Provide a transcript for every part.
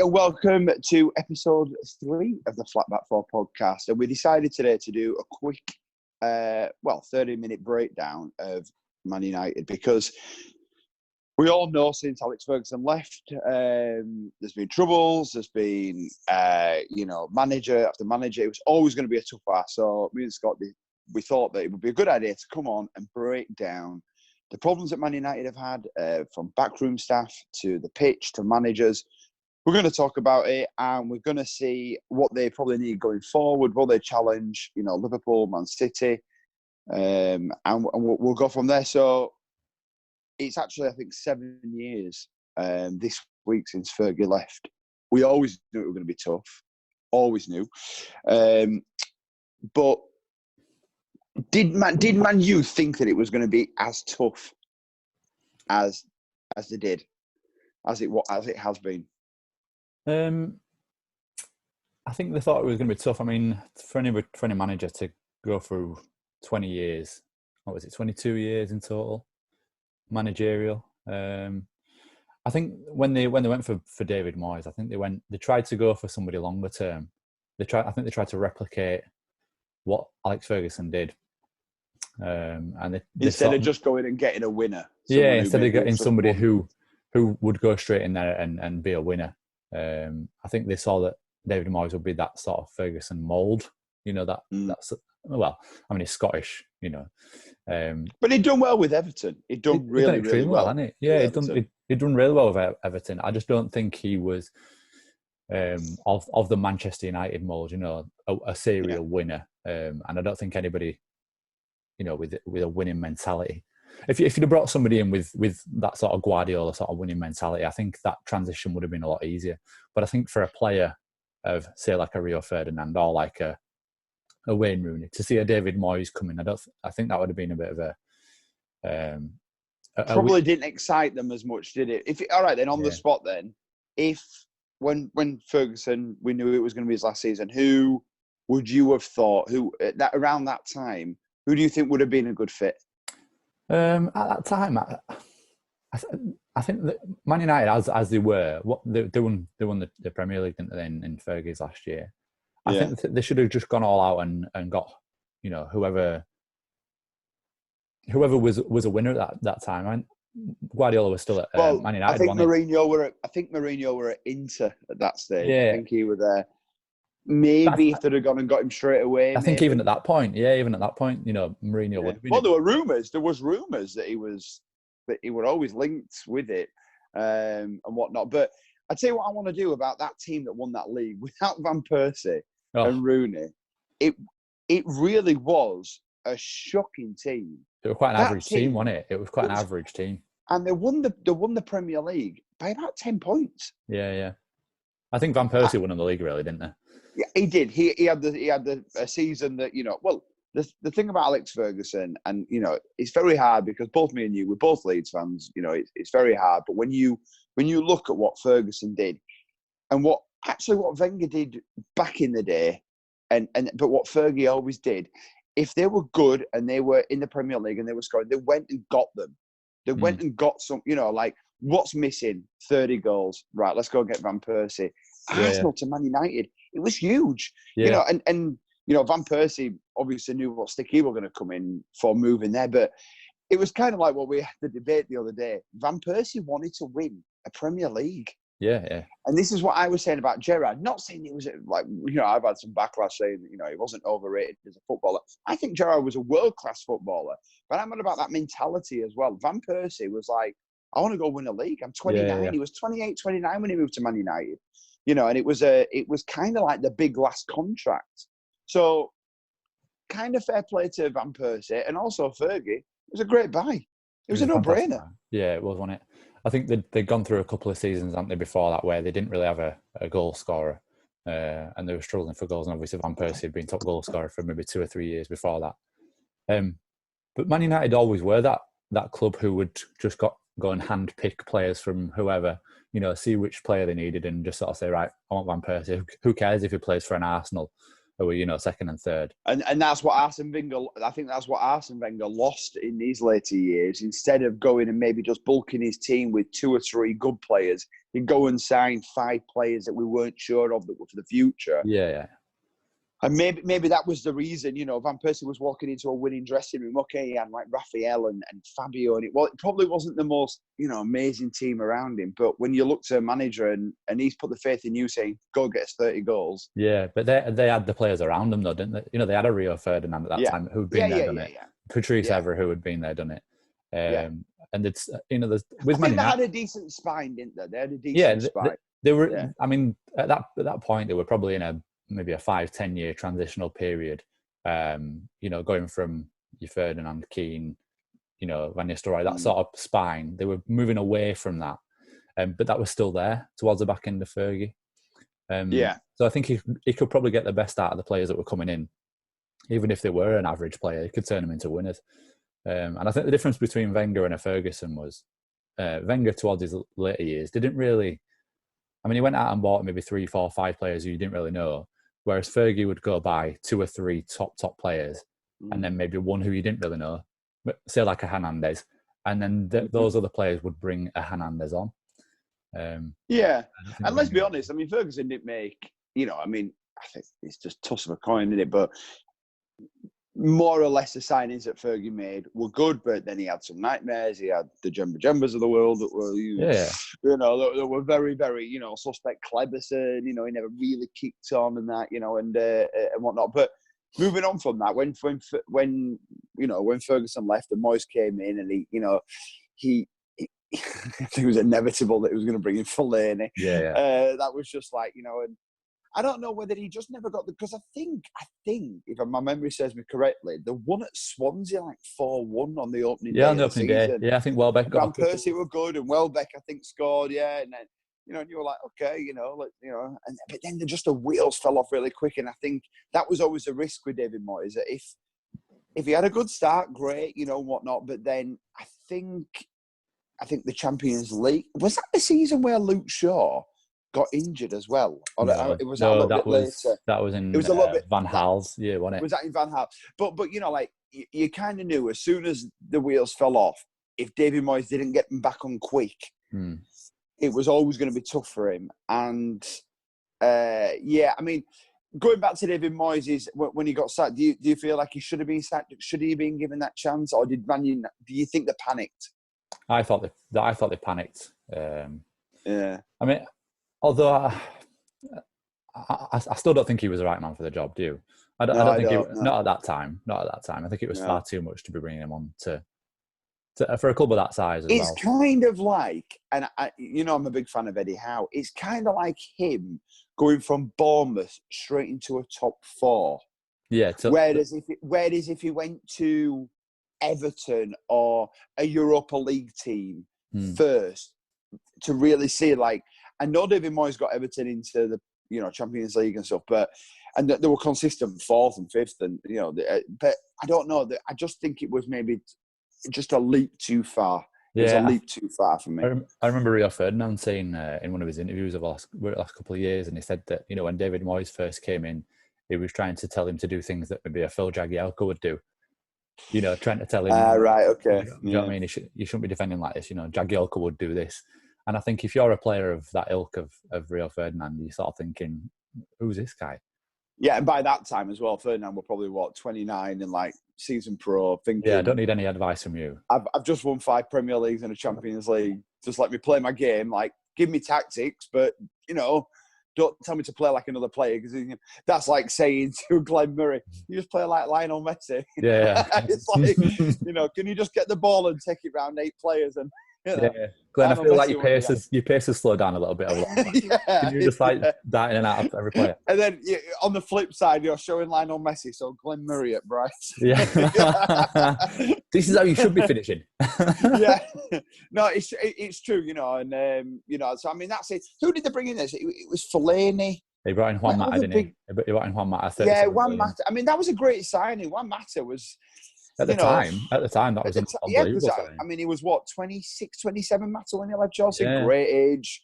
and welcome to episode 3 of the FlatBackFour podcast. And we decided today to do a quick, 30-minute breakdown of Man United because we all know since Alex Ferguson left, there's been troubles, there's been, manager after manager. It was always going to be a tough ask. So me and Scott, we thought that it would be a good idea to come on and break down the problems that Man United have had, from backroom staff to the pitch to managers. We're going to talk about it, and we're going to see what they probably need going forward. Will they challenge, Liverpool, Man City, and we'll go from there. So it's actually, I think, 7 years this week since Fergie left. We always knew it was going to be tough. Always knew, but did Man U think that it was going to be as tough as they did, as it has been? I think they thought it was going to be tough. I mean, for any manager to go through 20 years, what was it, 22 years in total, managerial. I think when they went for David Moyes, I think they tried to go for somebody longer term. I think they tried to replicate what Alex Ferguson did. And they instead of just going and getting a winner. Yeah, instead of getting somebody who would go straight in there and be a winner. I think they saw that David Moyes would be that sort of Ferguson mould. That's he's Scottish. But he'd done well with Everton. He'd done really well, hadn't he? Yeah, he'd done really well with Everton. I just don't think he was of the Manchester United mould. A serial winner. And I don't think anybody, with a winning mentality. If you'd have brought somebody in with that sort of Guardiola sort of winning mentality, I think that transition would have been a lot easier. But I think for a player of, say, like a Rio Ferdinand or like a Wayne Rooney, to see a David Moyes come in, I think that would have been a bit of a... Probably didn't excite them as much, did it? All right, then, on the spot then, when Ferguson, we knew it was going to be his last season, who would you have thought, around that time, who do you think would have been a good fit? At that time, I think that Man United, as they were, they won the Premier League, didn't they, in Fergie's last year? I think they should have just gone all out and got, whoever was a winner at that time. I mean, Guardiola was still at Man United. I think Mourinho were at Inter at that stage. Yeah. I think he was there. Maybe if they'd have gone and got him straight away. I think even at that point, Mourinho would have been. Well, there was rumours that he were always linked with it and whatnot. But I'd tell you what I want to do about that team that won that league without Van Persie and Rooney. It really was a shocking team. It was quite an average team, wasn't it? It was quite an average team. And they won the Premier League by about 10 points. Yeah. I think Van Persie won the league, really, didn't they? Yeah, he did. He had a season that, the thing about Alex Ferguson, and, it's very hard because both me and you, we're both Leeds fans, it's very hard. But when you look at what Ferguson did and what Wenger did back in the day, but what Fergie always did, if they were good and they were in the Premier League and they were scoring, they went and got them. They went and got some, like, what's missing? 30 goals. Right, let's go get Van Persie. Arsenal to Man United. It was huge. Yeah. And Van Persie obviously knew what stick he was going to come in for moving there. But it was kind of like what we had the debate the other day. Van Persie wanted to win a Premier League. Yeah. And this is what I was saying about Gerrard. Not saying it was like, I've had some backlash saying that, he wasn't overrated as a footballer. I think Gerrard was a world-class footballer. But I'm on about that mentality as well. Van Persie was like, I want to go win a league. I'm 29. Yeah. He was 28, 29 when he moved to Man United. And it was kind of like the big last contract. So kind of fair play to Van Persie and also Fergie. It was a great buy. It was a no-brainer. Yeah, it was, wasn't it? I think they'd gone through a couple of seasons, hadn't they, before that, where they didn't really have a goal scorer. And they were struggling for goals. And obviously Van Persie had been top goal scorer for maybe 2 or 3 years before that. But Man United always were that club who would just go and hand-pick players from whoever, see which player they needed and just sort of say, right, I want Van Persie. Who cares if he plays for an Arsenal who were, second and third? And that's what I think that's what Arsene Wenger lost in his later years. Instead of going and maybe just bulking his team with 2 or 3 good players, you go and sign 5 players that we weren't sure of that were for the future. Yeah. And maybe that was the reason, Van Persie was walking into a winning dressing room. Okay, he had like Raphael and Fabio, and it probably wasn't the most, amazing team around him. But when you look to a manager and he's put the faith in you saying, go get us 30 goals. Yeah, but they had the players around them though, didn't they? They had a Rio Ferdinand at that time who'd been there, done it. Yeah. Patrice Evra, who had been there, done it. And it's, with Man United, they had a decent spine, didn't they? They had a decent spine. They were, I mean, at that point, they were probably in maybe a 5-10 year transitional period, going from your Ferdinand, Keane, Van Nistelrooy, that sort of spine. They were moving away from that, but that was still there towards the back end of Fergie. So I think he could probably get the best out of the players that were coming in, even if they were an average player. He could turn them into winners. And I think the difference between Wenger and a Ferguson was Wenger towards his later years didn't really. I mean, he went out and bought maybe 3, 4, 5 players who you didn't really know. Whereas Fergie would go buy 2 or 3 top players, and then maybe one who you didn't really know, say like a Hernandez, and then those other players would bring a Hernandez on. And let's be honest. I mean, Ferguson didn't make. I think it's just toss of a coin, isn't it? But more or less the signings that Fergie made were good, but then he had some nightmares. He had the Jembas of the world that were, that were very, very, suspect. Kleberson, he never really kicked on and that, and whatnot. But moving on from that, when Ferguson left and Moyes came in, and he it was inevitable that he was going to bring in Fellaini. That was just like, and I don't know whether he just never got because I think if my memory serves me correctly, the one at Swansea like 4-1 on the opening day. On the opening day. Yeah, I think Welbeck got. Van Persie were good, and Welbeck I think scored. Yeah, and then and you were like, okay, but then just the wheels fell off really quick, and I think that was always a risk with David Moyes that if he had a good start, great, whatnot, but then I think the Champions League was that the season where Luke Shaw got injured as well. It was a little bit later. That was in. It was a little bit Van Gaal's year, wasn't it? Was that in Van Gaal? But like you kind of knew as soon as the wheels fell off, if David Moyes didn't get them back on quick, it was always going to be tough for him. And I mean, going back to David Moyes, when he got sacked, do you feel like he should have been sacked? Should he have been given that chance, or do you think they panicked? I thought they panicked. I mean. Although I still don't think he was the right man for the job, do you? I don't think not at that time. Not at that time. I think it was far too much to be bringing him on to for a club of that size as well. It's kind of like, and I'm a big fan of Eddie Howe. It's kind of like him going from Bournemouth straight into a top 4. Yeah. Whereas if he went to Everton or a Europa League team first, to really see like. I know David Moyes got Everton into the Champions League and stuff, and they were consistent 4th and 5th, and but I don't know. I just think it was maybe just a leap too far. It was a leap too far for me. I remember Rio Ferdinand saying in one of his interviews of the last couple of years, and he said that when David Moyes first came in, he was trying to tell him to do things that maybe a Phil Jagielka would do. Trying to tell him. Right. Okay. You know what I mean? You shouldn't be defending like this. Jagielka would do this. And I think if you're a player of that ilk of Rio Ferdinand, you're sort of thinking, who's this guy? Yeah, and by that time as well, Ferdinand were probably, 29 and like season pro, thinking... Yeah, I don't need any advice from you. I've just won 5 Premier Leagues and a Champions League. Just let me play my game. Like, give me tactics, but, don't tell me to play like another player, because that's like saying to Glenn Murray, you just play like Lionel Messi. Yeah. It's like, can you just get the ball and take it round 8 players and... Yeah, Glenn, I feel like your pace has slowed down a little bit. Can you just dart in and out of every player? And then on the flip side, you're showing Lionel Messi, so Glenn Murray at Brighton. Yeah, this is how you should be finishing. Yeah, no, it's true, and so I mean that's it. Who did they bring in this? It was Fellaini. They brought in Juan Mata, didn't he? They brought in Juan Mata. Yeah, Juan Mata. I mean, that was a great signing. Juan Mata was. At the time, that was unbelievable. I mean, he was 26, 27 Mata when he left Chelsea. Yeah. Great age.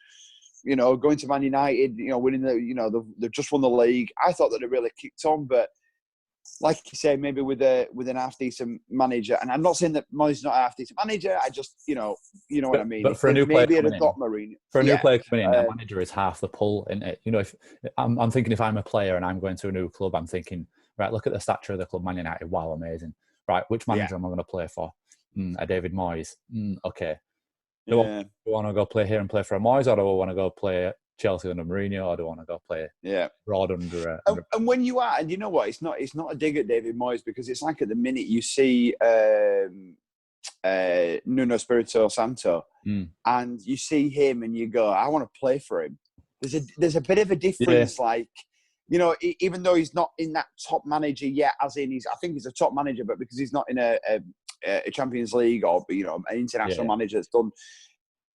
Going to Man United. Winning they've just won the league. I thought that it really kicked on, but like you say, maybe with an half decent manager, and I'm not saying that Moyes is not a half decent manager. I just, you know what I mean. But for a new player coming in, Mourinho, a manager is half the pull, isn't it? You know, if I'm thinking, if I'm a player and I'm going to a new club, I'm thinking, right, look at the stature of the club, Man United. Wow, amazing. Right, which manager am I going to play for? A David Moyes. Okay. Do I want to go play here and play for a Moyes, or do I want to go play Chelsea under Mourinho, or do I want to go play Rod under? And when you are, and you know what, it's not a dig at David Moyes, because it's like at the minute you see Nuno Espirito Santo, and you see him, and you go, I want to play for him. There's a bit of a difference, like. You know, even though he's not in that top manager yet, as in I think he's a top manager, but because he's not in a Champions League or, you know, an international manager that's done.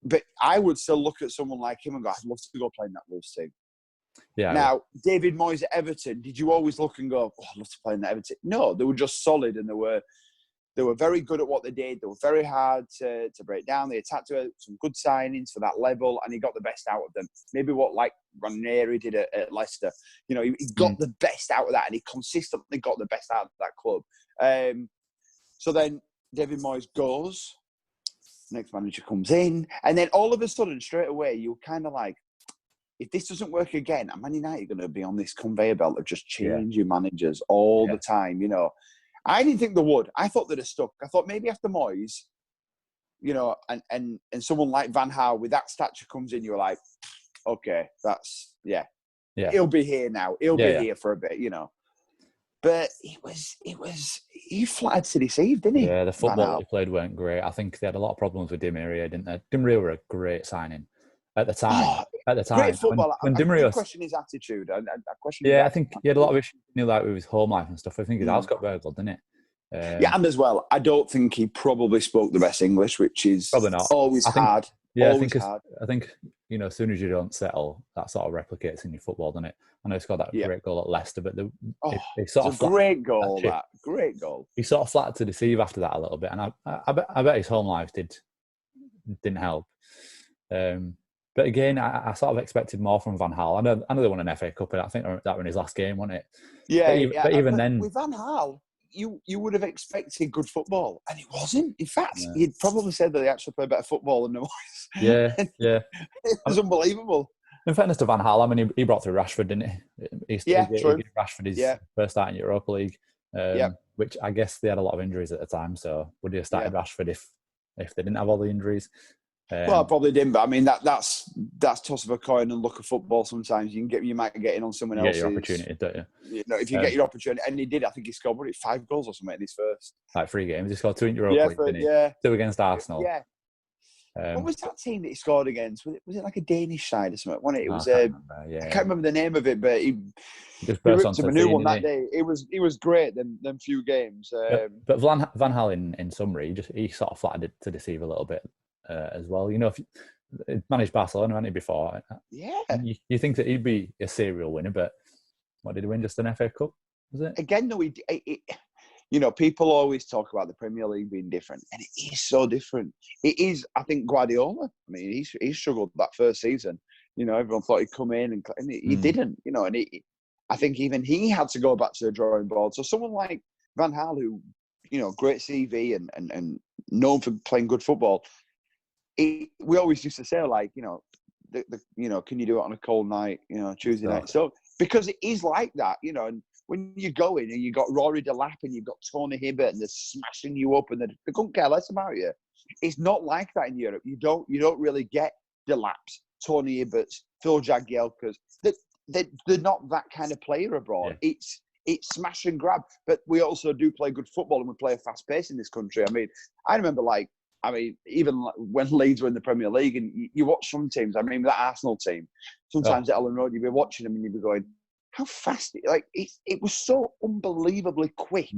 But I would still look at someone like him and go, I'd love to go play in that Wolves team. Yeah. Now, David Moyes at Everton, did you always look and go, I'd love to play in that Everton? No, they were just solid, and they were very good at what they did. They were very hard to break down. They attacked some good signings for that level, and he got the best out of them. Maybe what like Ranieri did at Leicester. You know, he got the best out of that, and he consistently got the best out of that club. So then David Moyes goes, next manager comes in, and then all of a sudden, straight away, you're kind of like, if this doesn't work again, am Man United going to be on this conveyor belt of just changing managers all the time, you know? I didn't think they would. I thought they'd have stuck. I thought maybe after Moyes, you know, and someone like Van Gaal with that stature comes in, you're like, okay, that's, he'll be here now. He'll be here for a bit, you know. But he flattered to deceive, didn't he? Yeah, the football he played weren't great. I think they had a lot of problems with Di Maria, didn't they? Di Maria were a great signing at the time. Great football. When Di Maria, I question his attitude. I question. Yeah, I think he had a lot of issues, you know, like with his home life and stuff. I think his house got burgled, didn't it? And as well, I don't think he probably spoke the best English, which is probably not always hard. Yeah, I think you know, as soon as you don't settle, that sort of replicates in your football, doesn't it? I know he scored that great goal at Leicester, but it's a great goal. Great goal. He sort of flattered to deceive after that a little bit, and I bet his home life didn't help. But again, I sort of expected more from Van Gaal. I know they won an FA Cup, and I think that was his last game, wasn't it? Yeah, but even then, with Van Gaal, you would have expected good football, and it wasn't. In fact, you'd probably said that they actually played better football than the Moyes. Yeah. It was unbelievable. In fairness to Van Gaal, I mean, he brought through Rashford, didn't he? He gave Rashford his first start in Europa League, which I guess they had a lot of injuries at the time. So would he have started Rashford if they didn't have all the injuries? Well, I probably didn't, but I mean that's toss of a coin and look at football. Sometimes you might get in on someone else's. You get your opportunity, don't you? You know, if you get your opportunity, and he did. I think he scored 5 goals or something in his first 3 games. He scored 2 in Europa League, didn't he? 2 against Arsenal. Yeah. What was that team that he scored against? Was it like a Danish side or something? Wasn't it? It was. I can't remember the name of it, but he just burst onto a new one that day. It was great. Them few games. But Van Gaal, in summary, he sort of flattered to deceive a little bit as well. You know, if he managed Barcelona, hadn't he, before? Yeah. You think that he'd be a serial winner, but what did he win? Just an FA Cup, was it? Again, though, you know, people always talk about the Premier League being different, and it is so different. It is, I think, Guardiola. I mean, he struggled that first season. You know, everyone thought he'd come in, and he didn't. You know, and I think even he had to go back to the drawing board. So someone like Van Gaal, who, you know, great CV and known for playing good football, we always used to say, like, you know, you know, can you do it on a cold night, you know, Tuesday night? So because it is like that, you know, and when you go in and you've got Rory Delap and you've got Tony Hibbert and they're smashing you up and they couldn't care less about you. It's not like that in Europe. You don't really get Delaps, Tony Hibberts, Phil Jagielkas. They're not that kind of player abroad. Yeah. It's smash and grab. But we also do play good football and we play a fast pace in this country. I mean, I remember even when Leeds were in the Premier League and you watch some teams, I mean, that Arsenal team, sometimes at Ellen Road, you'd be watching them and you'd be going, how fast, it was so unbelievably quick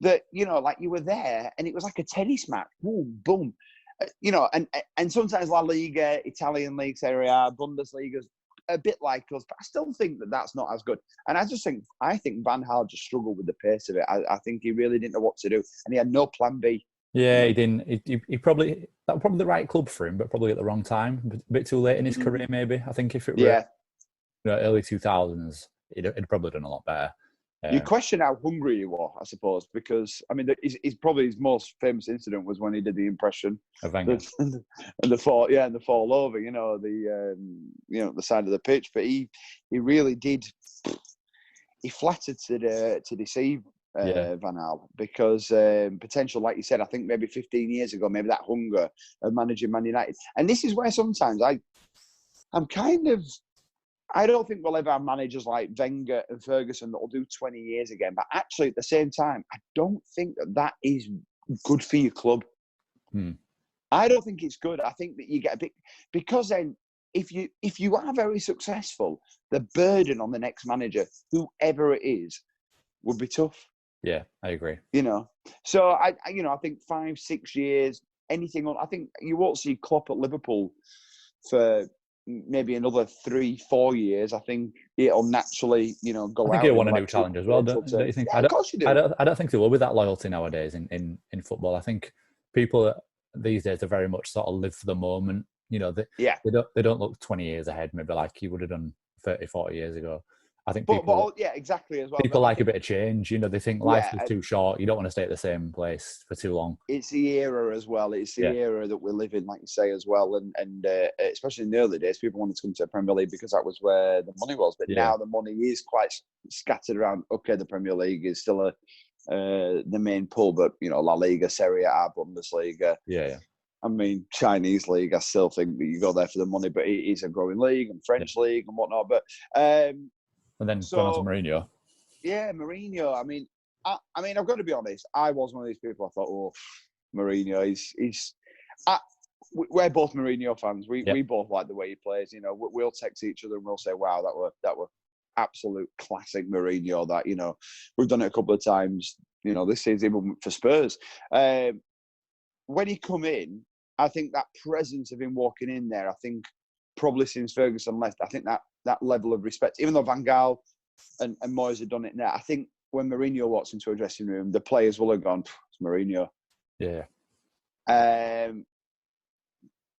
that, you know, like you were there and it was like a tennis match, boom, boom. You know, and sometimes La Liga, Italian League, Serie A, Bundesliga's a bit like us, but I still think that that's not as good. And I think Van Gaal just struggled with the pace of it. I think he really didn't know what to do and he had no plan B. Yeah, he didn't. He probably that was probably the right club for him, but probably at the wrong time. A bit too late in his career, maybe. I think if it were early 2000s, he'd probably done a lot better. You question how hungry he was, I suppose, because I mean, he's probably his most famous incident was when he did the impression of Wenger. and the fall over, the side of the pitch. But he really did. He flattered to deceive Van Gaal because potential, like you said, I think maybe 15 years ago, maybe that hunger of managing Man United, and this is where sometimes I'm kind of. I don't think we'll ever have managers like Wenger and Ferguson that will do 20 years again. But actually, at the same time, I don't think that is good for your club. I don't think it's good. I think that you get a bit... Because then, if you are very successful, the burden on the next manager, whoever it is, would be tough. Yeah, I agree. So, I think 5-6 years, anything on... I think you won't see Klopp at Liverpool for... maybe another 3-4 years. I think it'll naturally, go out. I think he'll want a new challenge as well, don't you think? Yeah, of course you do. I don't think there will be that loyalty nowadays in football. I think people these days are very much sort of live for the moment. They don't look 20 years ahead, maybe like you would have done 30-40 years ago. I think people, yeah, exactly as well. People like a bit of change. They think life is too short. You don't want to stay at the same place for too long. It's the era as well. It's the era that we live in, like you say, as well. And especially in the early days, people wanted to come to the Premier League because that was where the money was. But now the money is quite scattered around. Okay, the Premier League is still the main pull, but La Liga, Serie A, Bundesliga. Yeah. I mean, Chinese league, I still think that you go there for the money, but it is a growing league, and French league and whatnot. But and then going on to Mourinho. Yeah, Mourinho. I mean, I've got to be honest. I was one of these people. I thought, oh, Mourinho. We're both Mourinho fans. We both like the way he plays. We'll text each other and we'll say, wow, that were absolute classic Mourinho. That we've done it a couple of times. This season even for Spurs. When he come in, I think that presence of him walking in there, I think probably since Ferguson left, I think that level of respect, even though Van Gaal and Moyes had done it now, I think when Mourinho walks into a dressing room, the players will have gone, it's Mourinho. Yeah.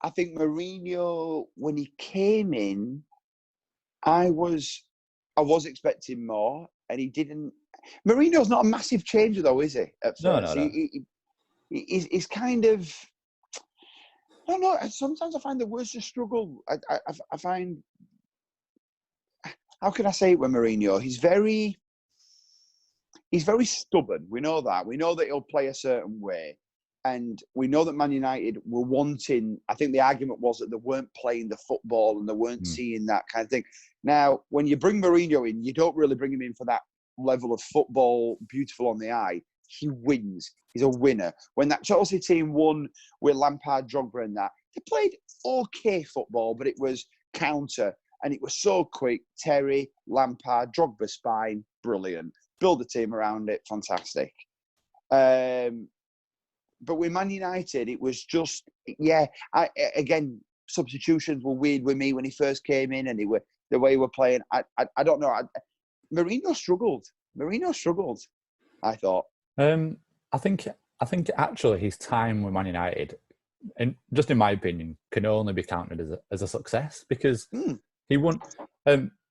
I think Mourinho, when he came in, I was expecting more, and he didn't. Mourinho's not a massive changer, though, is he? At first, no. He's kind of. I don't know. Sometimes I find the words just struggle. I find. How can I say it with Mourinho? He's very stubborn. We know that. We know that he'll play a certain way. And we know that Man United were wanting, I think the argument was that they weren't playing the football and they weren't seeing that kind of thing. Now, when you bring Mourinho in, you don't really bring him in for that level of football, beautiful on the eye. He wins. He's a winner. When that Chelsea team won with Lampard, Drogba and that, they played okay football, but it was counter. And it was so quick. Terry, Lampard, Drogba spine, brilliant. Build a team around it, fantastic. But with Man United, it was just, again, substitutions were weird with me when he first came in and the way he were playing. I don't know. Mourinho struggled, I thought. I think actually his time with Man United, and just in my opinion, can only be counted as a success because he won.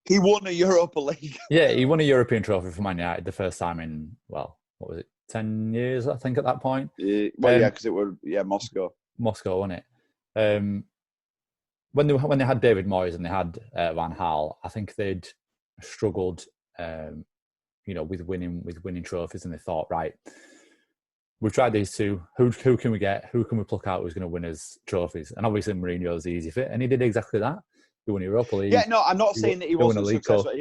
He won a Europa League. Yeah, he won a European trophy for Man United the first time in, what was it, 10 years, I think, at that point. Because it was Moscow. Moscow, wasn't it? When they had David Moyes and they had Van Gaal, I think they'd struggled, with winning trophies, and they thought, right, we've tried these two. Who can we get? Who can we pluck out who's going to win us trophies? And obviously Mourinho's the easy fit, and he did exactly that. He won Europa League. Yeah, no, I'm not saying that he wasn't successful.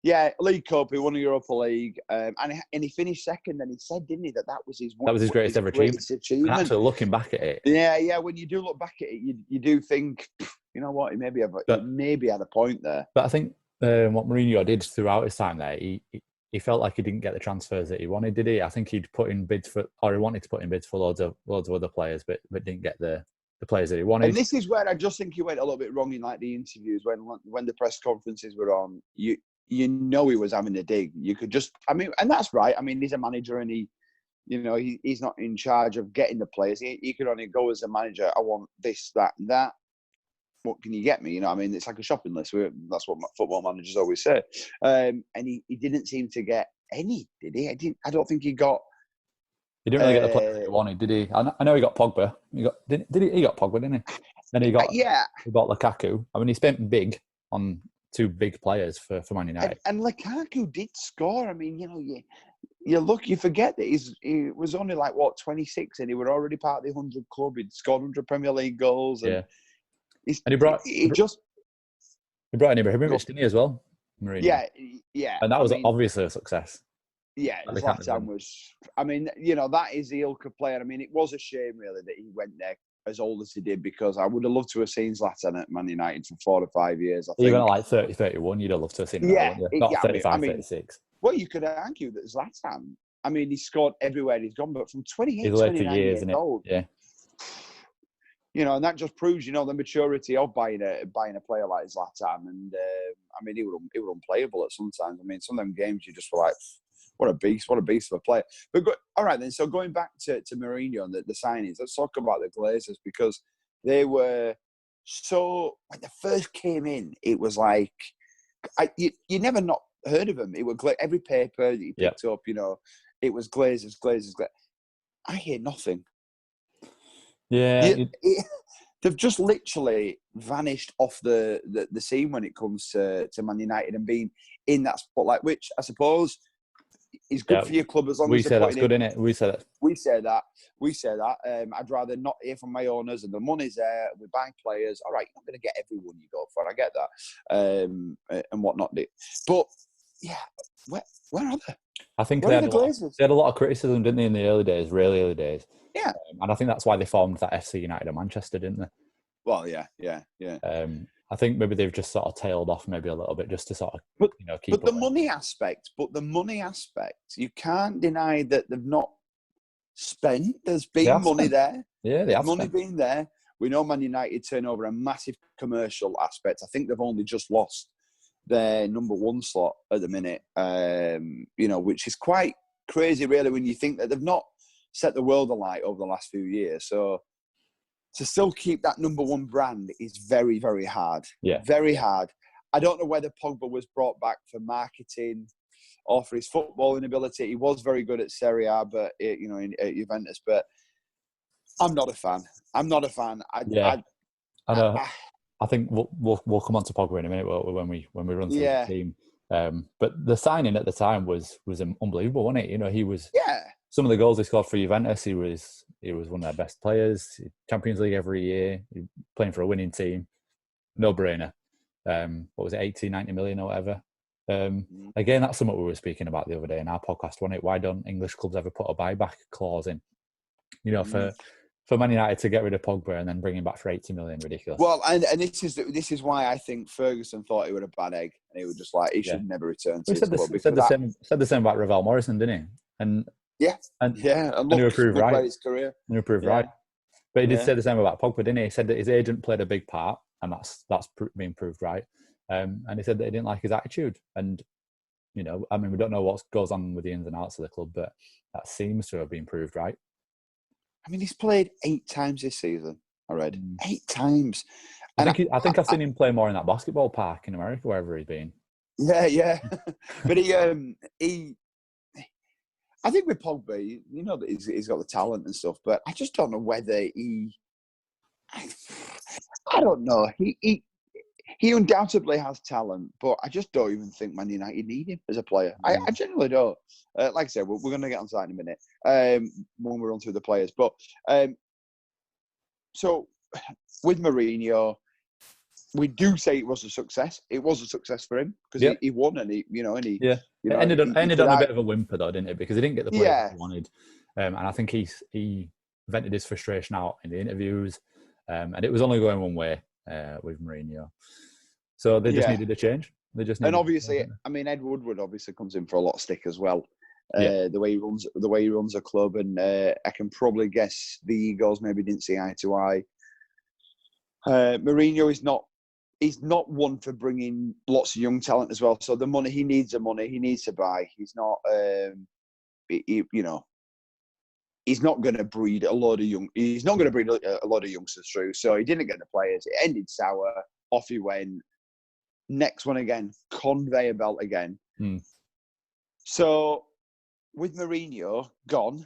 Yeah, League Cup. He won a Europa League, and he finished second. And he said, didn't he, that was his greatest ever achievement. And actually, looking back at it, yeah. When you do look back at it, you do think, you know what, he maybe had a point there. But I think what Mourinho did throughout his time there, he felt like he didn't get the transfers that he wanted, did he? I think he'd put in bids for, or he wanted to put in bids for loads of other players, but didn't get the players that he wanted. And this is where I just think he went a little bit wrong in like the interviews when the press conferences were on. You know he was having a dig. You could just, and that's right. He's a manager and he's not in charge of getting the players. He could only go as a manager. I want this, that, and that. what can you get me? You know what I mean? It's like a shopping list. That's what football managers always say. And he didn't seem to get any, did he? I don't think he got... He didn't really get the player he wanted, did he? I know he got Pogba. He got Pogba, didn't he? Then he got Lukaku. I mean, he spent big on two big players for Man United. And Lukaku did score. I mean, you forget that he was only 26 and he were already part of the 100 club. He'd scored 100 Premier League goals. And he brought in Ibrahimovic, didn't he, as well? Mourinho. Yeah. And that was obviously a success. Yeah, Zlatan was... I mean, that is the ilk of player. I mean, it was a shame, really, that he went there as old as he did, because I would have loved to have seen Zlatan at Man United for 4 to 5 years, I think. Even at 30, 31, you'd have loved to have seen him there, wouldn't you? Not 35, 36. Well, you could argue that Zlatan, I mean, he scored everywhere he's gone, but from 28, he's 29 years old. Yeah. And that just proves, the maturity of buying a player like Zlatan. And, I mean, he were unplayable at sometimes. I mean, some of them games you just were like, what a beast of a player. But all right, then. So going back to Mourinho and the signings, let's talk about the Glazers, because they were so... When they first came in, it was like... you never not heard of them. It was every paper that you picked up, it was Glazers. I hear nothing. Yeah. They've just literally vanished off the scene when it comes to Man United and being in that spotlight, which I suppose... is good for your club as long as we say that's good, isn't it? We say that. I'd rather not hear from my owners, and the money's there. We buy players. All right, you're not going to get everyone you go for. I get that, and whatnot. But yeah, where are they? I think they had a lot of criticism, didn't they, in the really early days? Yeah, and I think that's why they formed that FC United of Manchester, didn't they? Well, yeah. I think maybe they've just sort of tailed off maybe a little bit just to sort of keep. But the money aspect, you can't deny that they've not spent. There's been money there. Yeah, they have money been there. We know Man United turn over a massive commercial aspect. I think they've only just lost their number one slot at the minute. Which is quite crazy, really, when you think that they've not set the world alight over the last few years. So to still keep that number one brand is very, very hard. Yeah. Very hard. I don't know whether Pogba was brought back for marketing or for his footballing ability. He was very good at Serie A, but at Juventus. But I'm not a fan. I know. I think we'll come on to Pogba in a minute when we run through the team. But the signing at the time was unbelievable, wasn't it? He was. Yeah. Some of the goals he scored for Juventus, he was one of their best players. Champions League every year, playing for a winning team. No brainer. What was it, 80, 90 million or whatever? Again, that's something we were speaking about the other day in our podcast, wasn't it? Why don't English clubs ever put a buyback clause in? For Man United to get rid of Pogba and then bring him back for 80 million, ridiculous. Well, and this is why I think Ferguson thought he was a bad egg, and he was just like, he should never return to his club. Said the same about Ravel Morrison, didn't he? And he was proved right. His career. He proved right. But he did say the same about Pogba, didn't he? He said that his agent played a big part, and that's been proved right. And he said that he didn't like his attitude. And, we don't know what goes on with the ins and outs of the club, but that seems to have been proved right. I mean, he's played 8 times this season, I read. 8 times. I think I've seen him play more in that basketball park in America, wherever he's been. Yeah. But I think with Pogba, that he's got the talent and stuff, but I just don't know whether I don't know. He undoubtedly has talent, but I just don't even think Man United need him as a player. I genuinely don't. Like I said, we're going to get on to that in a minute when we run through the players. But so with Mourinho, we do say it was a success. It was a success for him because he won and he. It ended on a bit of a whimper though, didn't it? Because he didn't get the players he wanted, and I think he vented his frustration out in the interviews, and it was only going one way with Mourinho. So they just needed a change. And obviously, I mean, Ed Woodward obviously comes in for a lot of stick as well. The way he runs a club, and I can probably guess the egos maybe didn't see eye to eye. Mourinho is not. He's not one for bringing lots of young talent as well. So the money he needs, he needs to buy. He's not. he's not going to breed a lot of youngsters through. So he didn't get the players. It ended sour. Off he went. Next one again, conveyor belt again. So with Mourinho gone,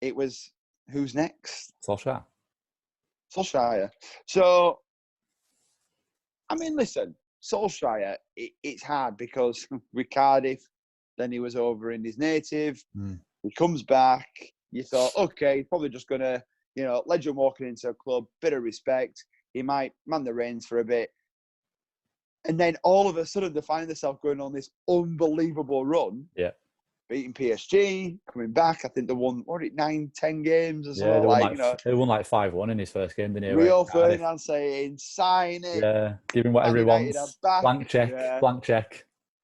it was who's next? Solskjaer. So, I mean, listen, Solskjaer, it's hard because with Cardiff, then he was over in his native. He comes back. You thought, okay, he's probably just going to, legend walking into a club, bit of respect. He might man the reins for a bit. And then all of a sudden, they find themselves going on this unbelievable run. Yeah. Beating PSG, coming back. I think they won, 9-10 games or something. They won like 5-1 in his first game, didn't he? Rio Ferdinand saying, sign it. Yeah, give him whatever he wants. Blank check.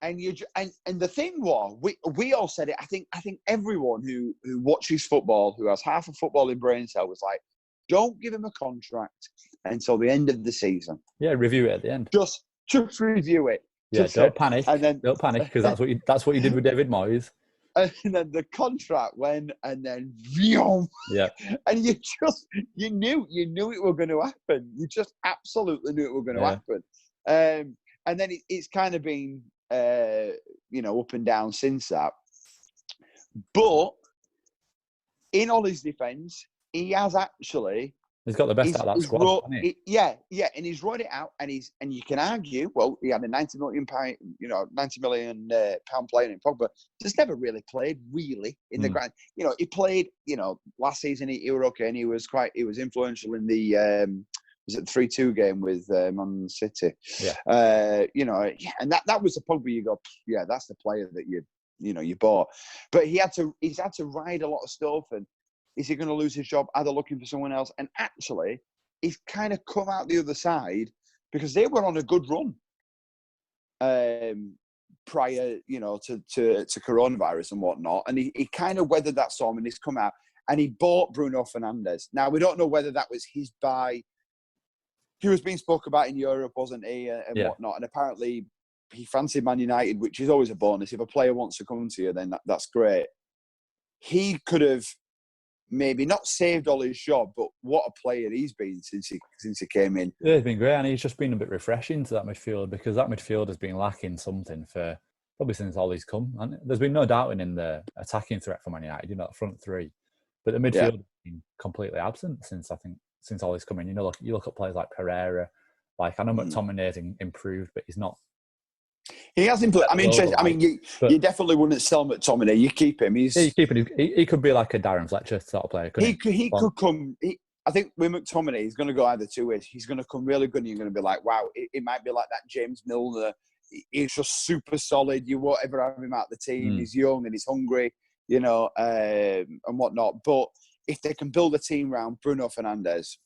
And and the thing was, we all said it. I think everyone who watches football, who has half a footballing brain cell, was like, don't give him a contract until the end of the season. Yeah, review it at the end. Just review it. Yeah, don't panic. And then, don't panic because that's what you did with David Moyes. And then the contract went, and then vroom. Yeah. And you knew it was going to happen. You just absolutely knew it was going to happen. And then it's kind of been up and down since that. But in all his defence, he has actually. He's got the best out of that squad, hasn't he? And he's run it out, and you can argue, well, he had a £90 million pound player in Pogba. Just never really played in the ground. He played. Last season he was okay, and he was influential in the was it the 3-2 game with Man City. Yeah. And that was the Pogba you go, yeah, that's the player that you bought. But he's had to ride a lot of stuff, and is he going to lose his job? Are they looking for someone else? And actually, he's kind of come out the other side because they were on a good run prior, to coronavirus and whatnot. And he kind of weathered that storm, and he's come out and he bought Bruno Fernandes. Now, we don't know whether that was his buy. He was being spoke about in Europe, wasn't he, and whatnot. And apparently he fancied Man United, which is always a bonus. If a player wants to come to you, then that's great. He could have maybe not saved all his job, but what a player he's been since he came in. Yeah, he's been great, and he's just been a bit refreshing to that midfield, because that midfield has been lacking something for probably since Ollie's come. And there's been no doubting in the attacking threat for Man United, the front three. But the midfield has been completely absent since Ollie's come in. You look at players like Pereira. Like, I know McTominay's improved, but he's not. He has improved. I'm interested. I mean, you definitely wouldn't sell McTominay. You keep him. You keep him. He could be like a Darren Fletcher sort of player. He could come. I think with McTominay, he's going to go either two ways. He's going to come really good, and you're going to be like, wow, it might be like that James Milner. He's just super solid. You won't ever have him out the team. He's young and he's hungry, and whatnot. But if they can build a team around Bruno Fernandes,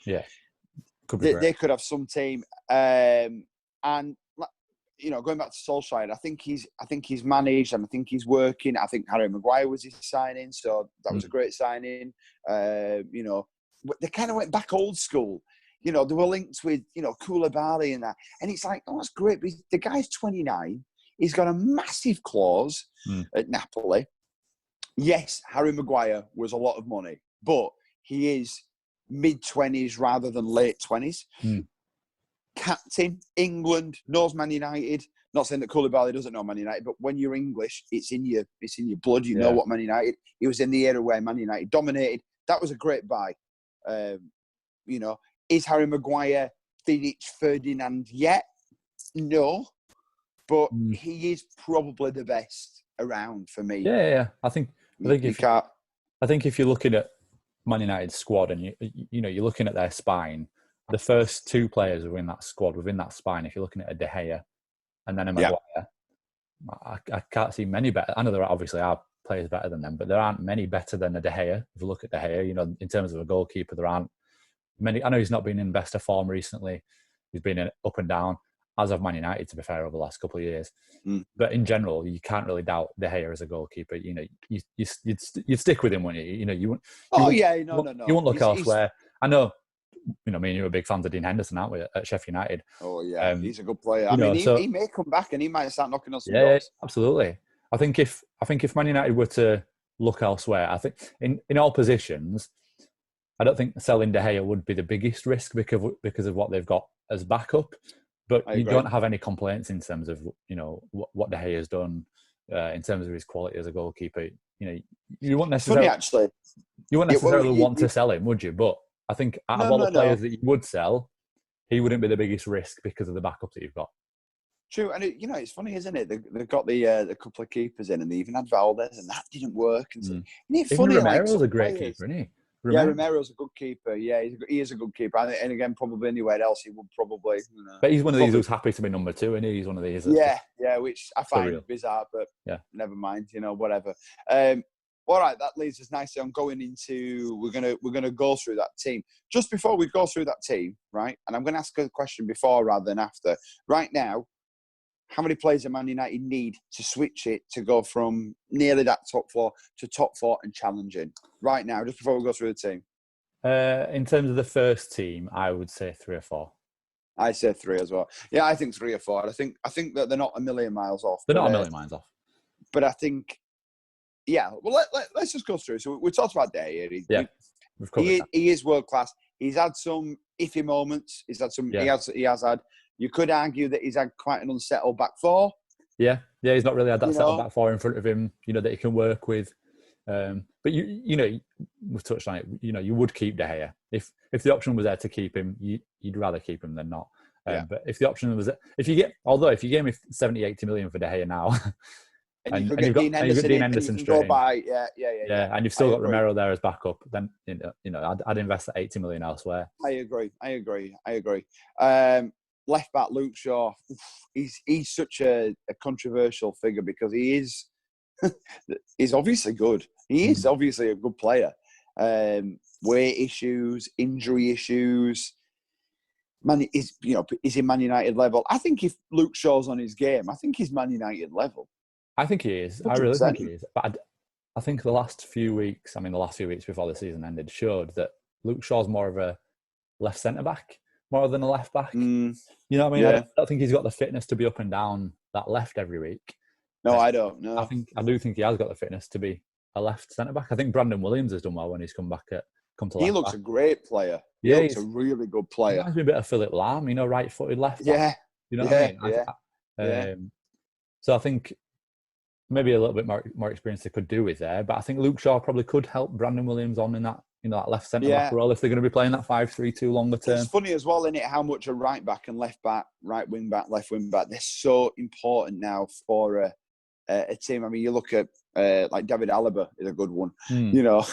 they could have some team. And going back to Solskjaer, I think he's managed, and I think he's working. I think Harry Maguire was his signing, so that was a great signing. They kind of went back old school. They were linked with Koulibaly and that, and it's like, oh, that's great. But the guy's 29. He's got a massive clause at Napoli. Yes, Harry Maguire was a lot of money, but he is mid-20s rather than late 20s. Captain, England, knows Man United. Not saying that Koulibaly doesn't know Man United, but when you're English, it's in your blood. You know what Man United. He was in the era where Man United dominated. That was a great buy. Is Harry Maguire Vidic Ferdinand yet? No, but he is probably the best around for me. Yeah. I think if you're looking at Man United's squad and you're looking at their spine, the first two players within that squad, within that spine, if you're looking at a De Gea and then a Maguire, I can't see many better. I know there obviously are players better than them, but there aren't many better than a De Gea. If you look at De Gea, in terms of a goalkeeper, there aren't many. I know he's not been in best of form recently. He's been up and down, as of Man United, to be fair, over the last couple of years. But in general, you can't really doubt De Gea as a goalkeeper. You'd stick with him, wouldn't you? You won't look elsewhere. I know. Me and you are big fans of Dean Henderson, aren't we, at Sheffield United? Oh, yeah. He's a good player. He may come back and he might start knocking on some doors. Yeah, absolutely. I think if Man United were to look elsewhere. I think in all positions, I don't think selling De Gea would be the biggest risk because of what they've got as backup. But you don't have any complaints in terms of what De Gea has done in terms of his quality as a goalkeeper. You wouldn't necessarily want to sell him, would you? But I think out of all the players that you would sell, he wouldn't be the biggest risk because of the backup that you've got. True, and it's funny, isn't it? They've got the couple of keepers in, and they even had Valdez, and that didn't work. And so, isn't it funny? Even Romero's a great keeper, isn't he? Romero's a good keeper. Yeah, he is a good keeper. And again, probably anywhere else, he would probably. But he's one of these who's happy to be number 2, and he's one of these. Yeah, which I find bizarre, but never mind. Whatever. All right, that leads us nicely on going into we're gonna go through that team. Just before we go through that team, right? And I'm going to ask a question before rather than after. Right now, how many players do Man United need to switch it to go from nearly that top 4 to top 4 and challenging? Right now, just before we go through the team. In terms of the first team, I would say 3 or 4. I say 3 as well. Yeah, I think 3 or 4. I think that they're not a million miles off. They're not a million miles off. But I think, well, let's just go through. So we talked about De Gea. He is world class. He's had some iffy moments. He's had some. Yeah. He has had. You could argue that he's had quite an unsettled back 4. Yeah, he's not really had that settled back 4 in front of him. That he can work with. But we've touched on it. You would keep De Gea if the option was there to keep him. You'd rather keep him than not. But if the option was, if you gave me 70-80 million for De Gea now, and you've got Dean Henderson straight in. Yeah, and you've still got Romero there as backup. Then I'd invest that 80 million elsewhere. I agree. Left back Luke Shaw, he's such a controversial figure because he's obviously good. He is obviously a good player. Weight issues, injury issues. Is he Man United level? I think if Luke Shaw's on his game, I think he's Man United level. I think he is. 100%. I really think he is. But I think the last few weeks before the season ended, showed that Luke Shaw's more of a left centre back more than a left back. You know what I mean? I don't think he's got the fitness to be up and down that left every week. No, I don't. No, I do think he has got the fitness to be a left centre back. I think Brandon Williams has done well when he's come to left. He looks a great player. He looks a really good player. He reminds me a bit of Philip Lahm, right-footed left back. Yeah. You know what I mean? So I think maybe a little bit more experience they could do with there, but I think Luke Shaw probably could help Brandon Williams on in that that left centre back role if they're going to be playing that 5-3-2 longer term. It's funny as well, isn't it, how much a right back and left back, right wing back, left wing back, they're so important now for a team. I mean, you look at like David Alaba is a good one. 1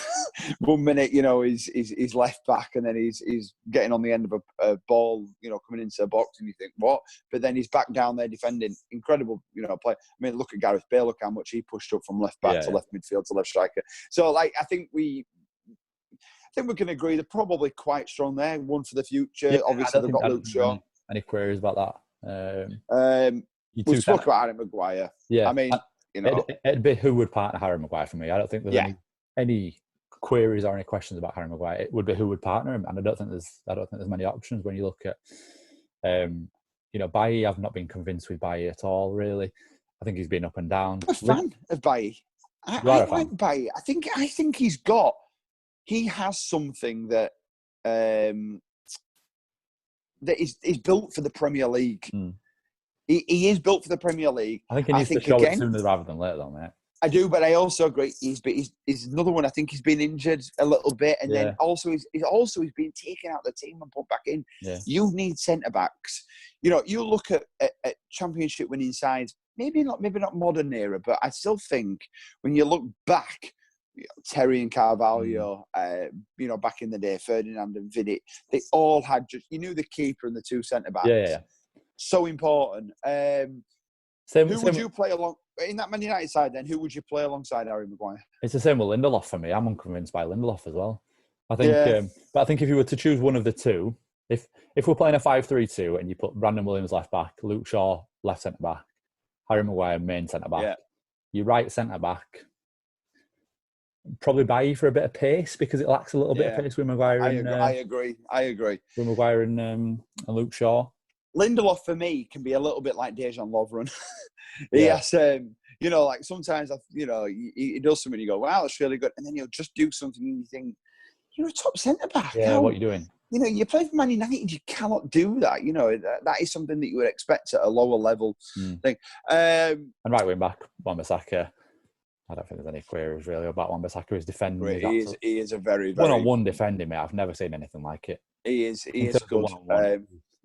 minute, he's left back, and then he's getting on the end of a ball, coming into the box, and you think what? But then he's back down there defending. Incredible, play. I mean, look at Gareth Bale. Look how much he pushed up from left back to left midfield to left striker. So, I think we can agree they're probably quite strong there. One for the future. Yeah, obviously, they've got Luke Shaw. Any queries about that? We spoke about Harry Maguire. Yeah, I mean, it'd be who would partner Harry Maguire for me. I don't think there's any queries or any questions about Harry Maguire. It would be who would partner him, and I don't think there's many options when you look at Bailly. I've not been convinced with Bailly at all. Really, I think he's been up and down. I'm a fan of Bailly. I like Bailly. I think he has something that is built for the Premier League. He is built for the Premier League. I think he needs to show it sooner rather than later, though, mate. I do, but I also agree. He's another one. I think he's been injured a little bit, and then also he's been taken out of the team and put back in. Yeah. You need centre backs. You look at Championship winning sides. Maybe not modern era, but I still think when you look back, Terry and Carvalho, back in the day, Ferdinand and Vidic, they all had who knew the keeper and the two centre backs. Yeah. So important. Who would you play along in that Man United side? Then who would you play alongside Harry Maguire? It's the same with Lindelof for me. I'm unconvinced by Lindelof as well. I think, but I think if you were to choose one of the two, if we're playing a 5-3-2 and you put Brandon Williams left back, Luke Shaw left centre back, Harry Maguire main centre back, your right centre back, probably Bailly for a bit of pace because it lacks a little bit of pace with Maguire. I agree. With Maguire and Luke Shaw. Lindelof for me can be a little bit like Dejan Lovren. He has, you know, like sometimes, he does something, you go, wow, that's really good. And then he'll just do something and you think, you're a top centre-back. Yeah, what are you doing? You know, you play for Man United, you cannot do that. You know, that is something that you would expect at a lower level thing. And right wing back, Wan-Bissaka. I don't think there's any queries really about Wan-Bissaka. His defending. He is a very, very one-on-one defending, mate. I've never seen anything like it. He is good.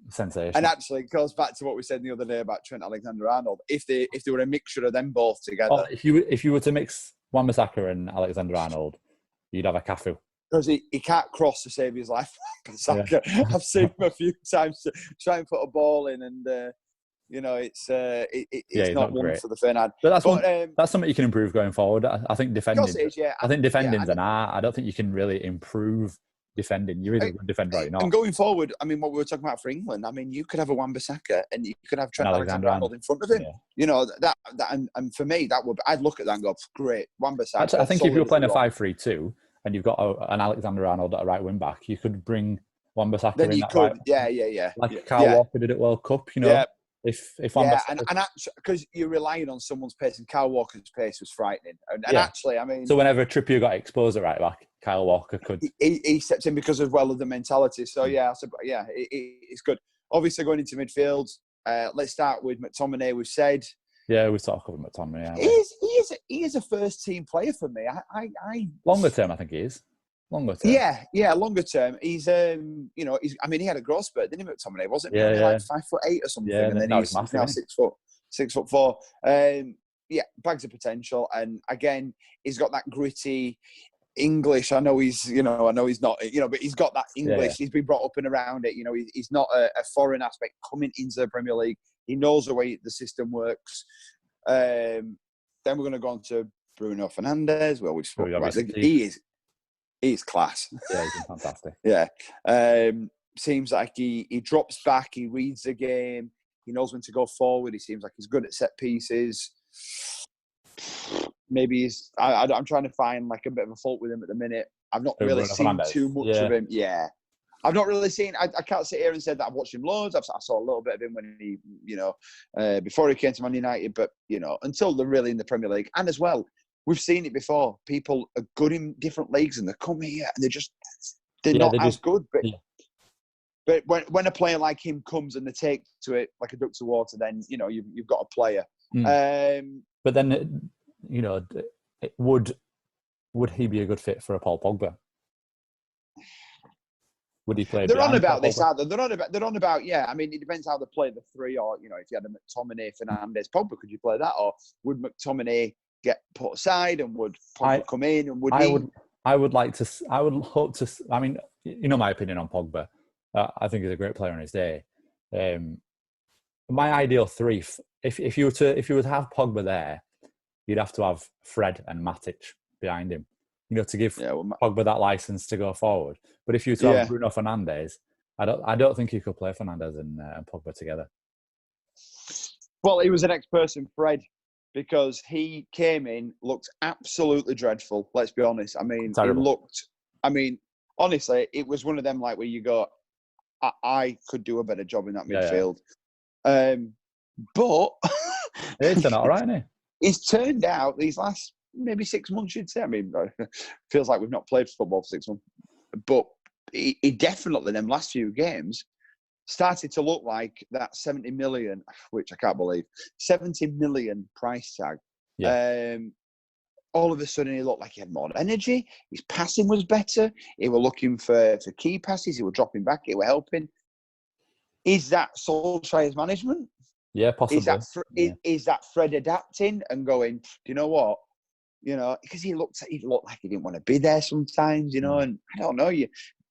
Sensation. And actually, it goes back to what we said the other day about Trent Alexander-Arnold. If they were a mixture of them both together, if you were to mix Wan-Bissaka and Alexander-Arnold, you'd have a Cafu. Because he can't cross to save his life. Yeah. I've seen him a few times try and put a ball in, and it's not one great for the Fernand. But that's something you can improve going forward. I think defending. Of course it is, yeah. I think defending's an art. I don't think you can really improve defending. You're either a good defender or you're not. And going forward, I mean, what we were talking about for England, I mean, you could have a Wan-Bissaka and you could have Trent Alexander-Arnold in front of him. Yeah. You know, that and for me, I'd look at that and go, great, Wan-Bissaka. Actually, I think if you're playing a 5-3-2 and you've got an Alexander-Arnold at a right wing back, you could bring Wan-Bissaka in that right. Yeah. Like Kyle Walker did at World Cup, you know. Yeah. If Wan-Bissaka... and actually, because you're relying on someone's pace, and Kyle Walker's pace was frightening. And actually, I mean... So whenever Trippier got exposed at right back, Kyle Walker could... He stepped in because of the mentality. So, it's good. Obviously, going into midfield, let's start with McTominay, we've said. Yeah, we talked about McTominay. He is a first-team player for me. Longer term, I think he is. Longer term. Yeah, longer term. He's, he had a growth spurt, didn't he, McTominay? Wasn't he? Yeah. Like 5'8" or something, and then he's massive, now 6'4". Bags of potential, and again, he's got that gritty English. I know he's not, but he's got that English. Yeah. He's been brought up and around it. You know, he's not a foreign aspect coming into the Premier League. He knows the way the system works. Then we're going to go on to Bruno Fernandes. Well, we've spoken about he's class. Yeah, he's been fantastic. Yeah. Seems like he drops back, he reads the game, he knows when to go forward, he seems like he's good at set pieces. Maybe I'm trying to find like a bit of a fault with him at the minute. I've not really seen too much of him. Yeah. I've not really seen. I can't sit here and say that I've watched him loads. I saw a little bit of him when he, before he came to Man United. But until they're really in the Premier League, and as well, we've seen it before. People are good in different leagues, and they come here and they're not as good. But when a player like him comes and they take to it like a duck to water, then you've got a player. But then would he be a good fit for a Paul Pogba? Would he play? They're on about this, aren't they? They're on about. Yeah, I mean, it depends how they play the three, or if you had a McTominay, Fernandes, Pogba, could you play that, or would McTominay get put aside and would Pogba come in, and I would hope to. I mean, my opinion on Pogba. I think he's a great player on his day. My ideal three, if you were to have Pogba there, you'd have to have Fred and Matic behind him. To give Pogba that license to go forward. But if you were to have Bruno Fernandes, I don't think you could play Fernandes and Pogba together. Well, he was an ex-person, Fred, because he came in, looked absolutely dreadful. Let's be honest. I mean, honestly, it was one of them like where you go, I could do a better job in that midfield. But it's not all right, isn't it? It's turned out these last maybe 6 months, you'd say. I mean, feels like we've not played football for 6 months. But he definitely, in them last few games, started to look like that 70 million, which I can't believe, 70 million price tag. Yeah. All of a sudden, he looked like he had more energy. His passing was better. He were looking for key passes. He were dropping back. He were helping. Is that Solskjaer's management? Yeah, possibly. Is that Fred adapting and going, do you know what? Because he looked like he didn't want to be there sometimes, and I don't know.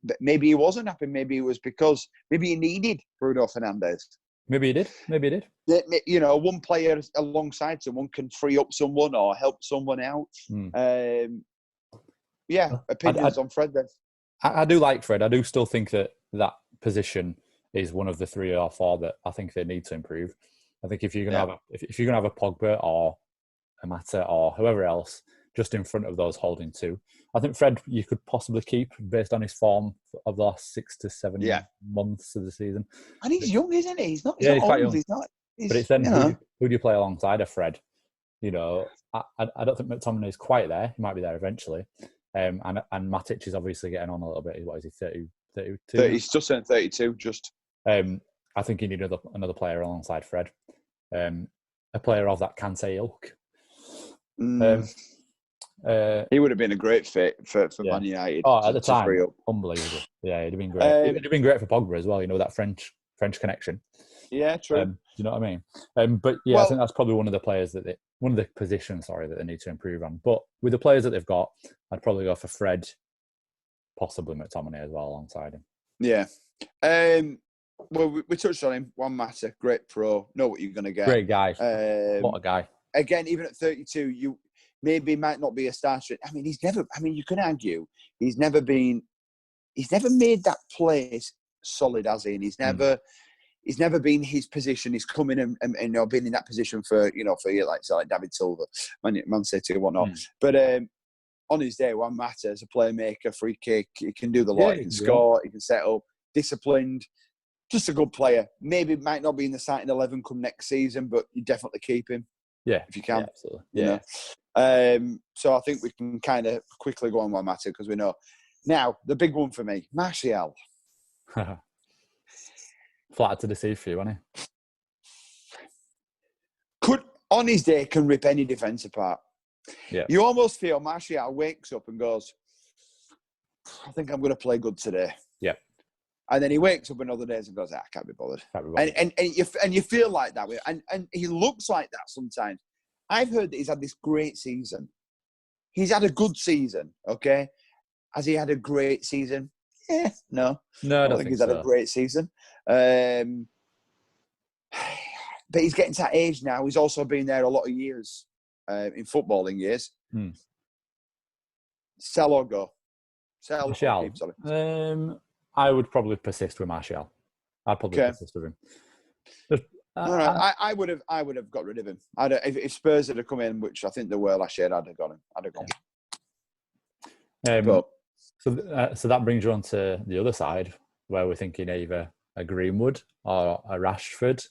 But maybe he wasn't happy. Maybe it was because maybe he needed Bruno Fernandes. Maybe he did. One player alongside someone can free up someone or help someone out. Opinions on Fred then. I do like Fred. I do still think that position is one of the 3 or 4 that I think they need to improve. I think if you're gonna have a Pogba or a Mata or whoever else just in front of those holding 2, I think Fred you could possibly keep based on his form of the last 6 to 7 months of the season. And he's young, isn't he? He's not quite old. Young. He's not. But it's then who do you play alongside a Fred? You know, I don't think McTominay is quite there. He might be there eventually. And Matic is obviously getting on a little bit. What is he, 32? 30, he's just turned 32, just. I think you need another player alongside Fred. A player of that Kante ilk. He would have been a great fit for Man United. Oh, at the time, unbelievable. Yeah, it'd have been great. It'd have been great for Pogba as well. You know, that French connection. Yeah, true. Do you know what I mean? But yeah, I think that's probably one of the players one of the positions, that they need to improve on. But with the players that they've got, I'd probably go for Fred, possibly McTominay as well alongside him. Yeah. Well, we touched on him. Juan Mata, great pro. Know what you're going to get. Great guy. What a guy. Again, even at 32, you maybe might not be a starter. I mean, you can argue he's never made that place solid, has he? And he's never been his position. He's come in and been in that position for years, like David Silva, Man City and whatnot. But on his day, Juan Mata is a playmaker, free kick. He can do the lot. He can score. He can set up. Disciplined. Just a good player. Maybe might not be in the starting 11 come next season, but you definitely keep him. Yeah, if you can. Yeah, absolutely. You know? So I think we can kind of quickly go on Juan Mata because we know. Now, the big one for me, Martial. Flattered to deceive for you, wasn't he? On his day, can rip any defence apart. Yeah. You almost feel Martial wakes up and goes, I think I'm going to play good today. Yeah. And then he wakes up another day and goes, I can't be bothered. And you feel like that. And he looks like that sometimes. I've heard that he's had this great season. He's had a good season, okay? Has he had a great season? Yeah, no. No, I don't think he's had a great season. But he's getting to that age now. He's also been there a lot of years, in footballing years. Sell or go? Sell Martial. Or keep, sorry. I would probably persist with Martial. I'd probably persist with him. All right. I would have got rid of him. If Spurs had come in, which I think they were last year, I'd have got him. I'd have gone. So that brings you on to the other side, where we're thinking either a Greenwood or a Rashford,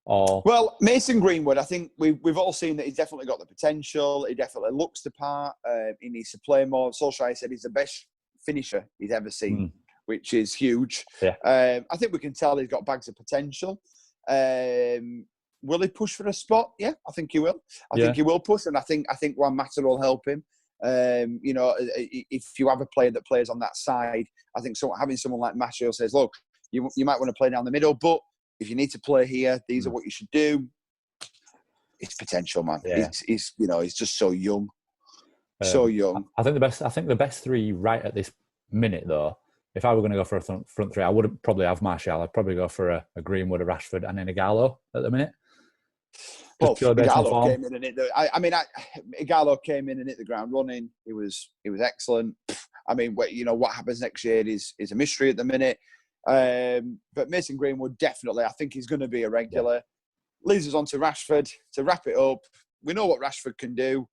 or Mason Greenwood. I think we've all seen that he's definitely got the potential. He definitely looks the part. He needs to play more. Solskjaer said he's the best finisher he's ever seen, which is huge. Yeah. I think we can tell he's got bags of potential. Will he push for a spot? Yeah, I think he will. I think he will push, and I think Juan Mata will help him. If you have a player that plays on that side, I think having someone like Martial says, look, you might want to play down the middle, but if you need to play here, these are what you should do. It's potential, man. Yeah. He's just so young. So young. I think the best three right at this minute, though, if I were going to go for a front three, I wouldn't probably have Martial. I'd probably go for a Greenwood, a Rashford, and then a Gallo at the minute. Igalo came in and Igalo came in and hit the ground running. He was excellent. I mean, what happens next year is a mystery at the minute. But Mason Greenwood, definitely, I think he's going to be a regular. Yeah. Leads us on to Rashford to wrap it up. We know what Rashford can do.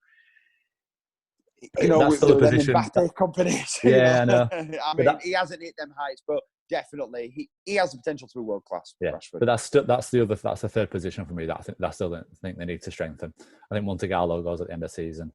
That's with the position. Mbappe companies. Yeah, I know. I mean, he hasn't hit them heights, but definitely he has the potential to be world class. Yeah, Rashford. But that's the third position for me that I still think they need to strengthen. I think once Gallo goes at the end of the season,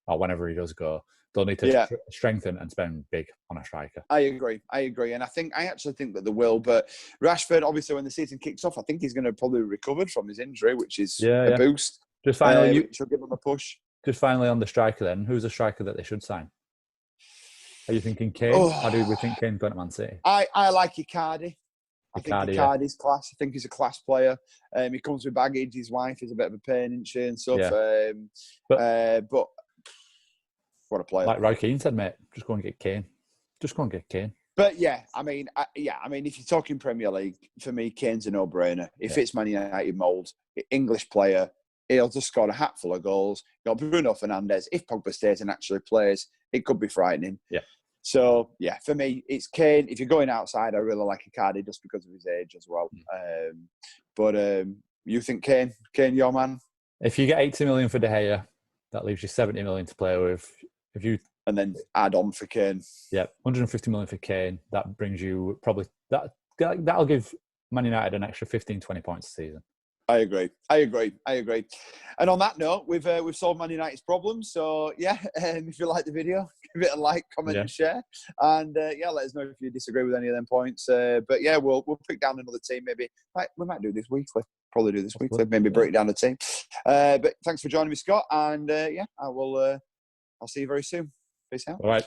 or whenever he does go, they'll need to strengthen and spend big on a striker. I agree, and I actually think that they will. But Rashford, obviously, when the season kicks off, I think he's going to probably recover from his injury, which is a boost. Just finally, which will give him a push. Just finally on the striker then, who's a striker that they should sign? Are you thinking Kane? Or do we think Kane's going to Man City? I like Icardi. I think Icardi's class. I think he's a class player. He comes with baggage. His wife is a bit of a pain, isn't she, and stuff. Yeah. But what a player. Like Roy Keane said, mate, just go and get Kane. But I mean, if you're talking Premier League, for me, Kane's a no-brainer. He fits Man United mould. English player. He'll just score a hatful of goals. You got Bruno Fernandes. If Pogba stays and actually plays, it could be frightening. Yeah. So, for me, it's Kane. If you're going outside, I really like Icardi just because of his age as well. But you think Kane? Kane, your man? If you get 80 million for De Gea, that leaves you 70 million to play with. And then add on for Kane. Yeah, 150 million for Kane. That brings you probably... That'll give Man United an extra 15, 20 points a season. I agree. And on that note, we've solved Man United's problems. So yeah, if you like the video, give it a like, comment, and share. And yeah, let us know if you disagree with any of them points. But yeah, we'll pick down another team. Maybe we might do this weekly. Probably do this weekly. Maybe break down the team. But thanks for joining me, Scott. And yeah, I'll see you very soon. Peace out. All right.